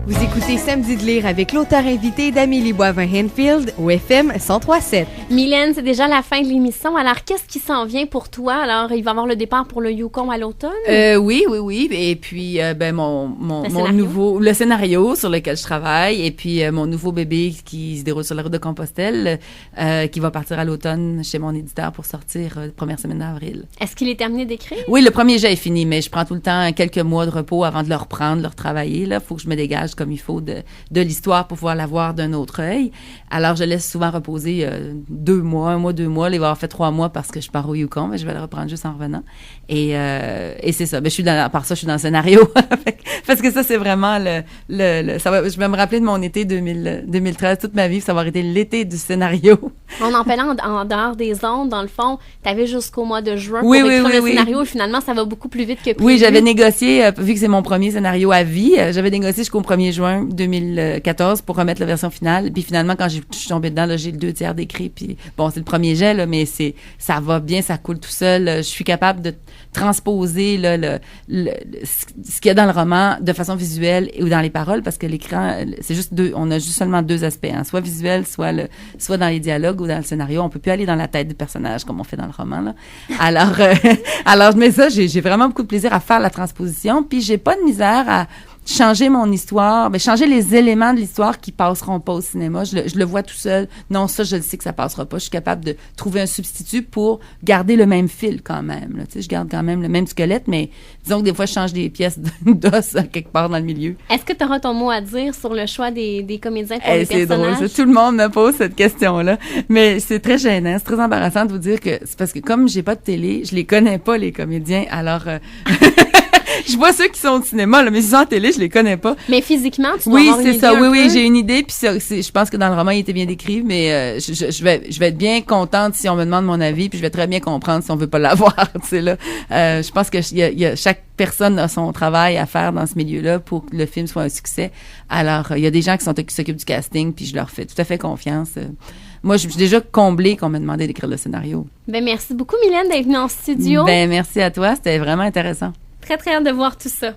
Vous écoutez Samedi de lire avec l'auteur invité d'Amélie Boivin-Henfield au FM 103.7. Mylène, c'est déjà la fin de l'émission. Alors, qu'est-ce qui s'en vient pour toi? Alors, il va y avoir le départ pour le Yukon à l'automne? Oui. Et puis, le scénario sur lequel je travaille, et puis mon nouveau bébé qui se déroule sur la route de Compostelle, qui va partir à l'automne chez mon éditeur pour sortir première semaine d'avril. Est-ce qu'il est terminé d'écrire? Oui, le premier jet est fini, mais je prends tout le temps quelques mois de repos avant de le reprendre, de le retravailler. Là, faut que je me dégage comme il faut de l'histoire pour pouvoir la voir d'un autre œil. Alors, je laisse souvent reposer 2 mois. Là, il va avoir fait 3 mois parce que je pars au Yukon, mais je vais le reprendre juste en revenant. Et c'est ça. À part ça, je suis dans le scénario. Parce que ça, c'est vraiment je vais me rappeler de mon été 2013, toute ma vie, ça va avoir été l'été du scénario. On en parlait en dehors des ondes, dans le fond, t'avais jusqu'au mois de juin pour écrire le scénario, et finalement, ça va beaucoup plus vite que prévu. Oui, j'avais négocié, vu que c'est mon premier scénario à vie, j'avais négocié jusqu'au 1er juin 2014 pour remettre la version finale. Puis finalement, quand je suis tombée dedans, là, j'ai le 2/3 d'écrit. Puis bon, c'est le premier jet, là, mais ça va bien, ça coule tout seul. Je suis capable de transposer là, ce qu'il y a dans le roman de façon visuelle ou dans les paroles, parce que l'écran, c'est juste on a juste seulement 2 aspects, hein, soit visuel, soit dans les dialogues ou dans le scénario. On peut plus aller dans la tête du personnage comme on fait dans le roman, là. Alors, mais ça, j'ai vraiment beaucoup de plaisir à faire la transposition. Puis j'ai pas de misère à changer mon histoire, changer les éléments de l'histoire qui passeront pas au cinéma. Je le vois tout seul. Non, ça, je le sais que ça passera pas. Je suis capable de trouver un substitut pour garder le même fil quand même. Là. Tu sais, je garde quand même le même squelette, mais disons que des fois, je change des pièces d'os quelque part dans le milieu. Est-ce que tu auras ton mot à dire sur le choix des comédiens pour les personnages? C'est drôle, ça. Tout le monde me pose cette question-là. Mais c'est très gênant, c'est très embarrassant de vous dire que c'est parce que comme j'ai pas de télé, je les connais pas, les comédiens. Alors... je vois ceux qui sont au cinéma, là, mais ils sont en télé, je les connais pas. Mais physiquement, tu dois avoir une idée. Oui, j'ai une idée, puis je pense que dans le roman, il était bien décrit, mais je vais être bien contente si on me demande mon avis, puis je vais très bien comprendre si on veut pas l'avoir, tu sais, là. Je pense que chaque personne a son travail à faire dans ce milieu-là pour que le film soit un succès. Alors, il y a des gens qui s'occupent du casting, puis je leur fais tout à fait confiance. Moi, je suis déjà comblée qu'on m'a demandé d'écrire le scénario. Merci beaucoup, Mylène, d'être venue en studio. Merci à toi, c'était vraiment intéressant. Très, très hâte de voir tout ça.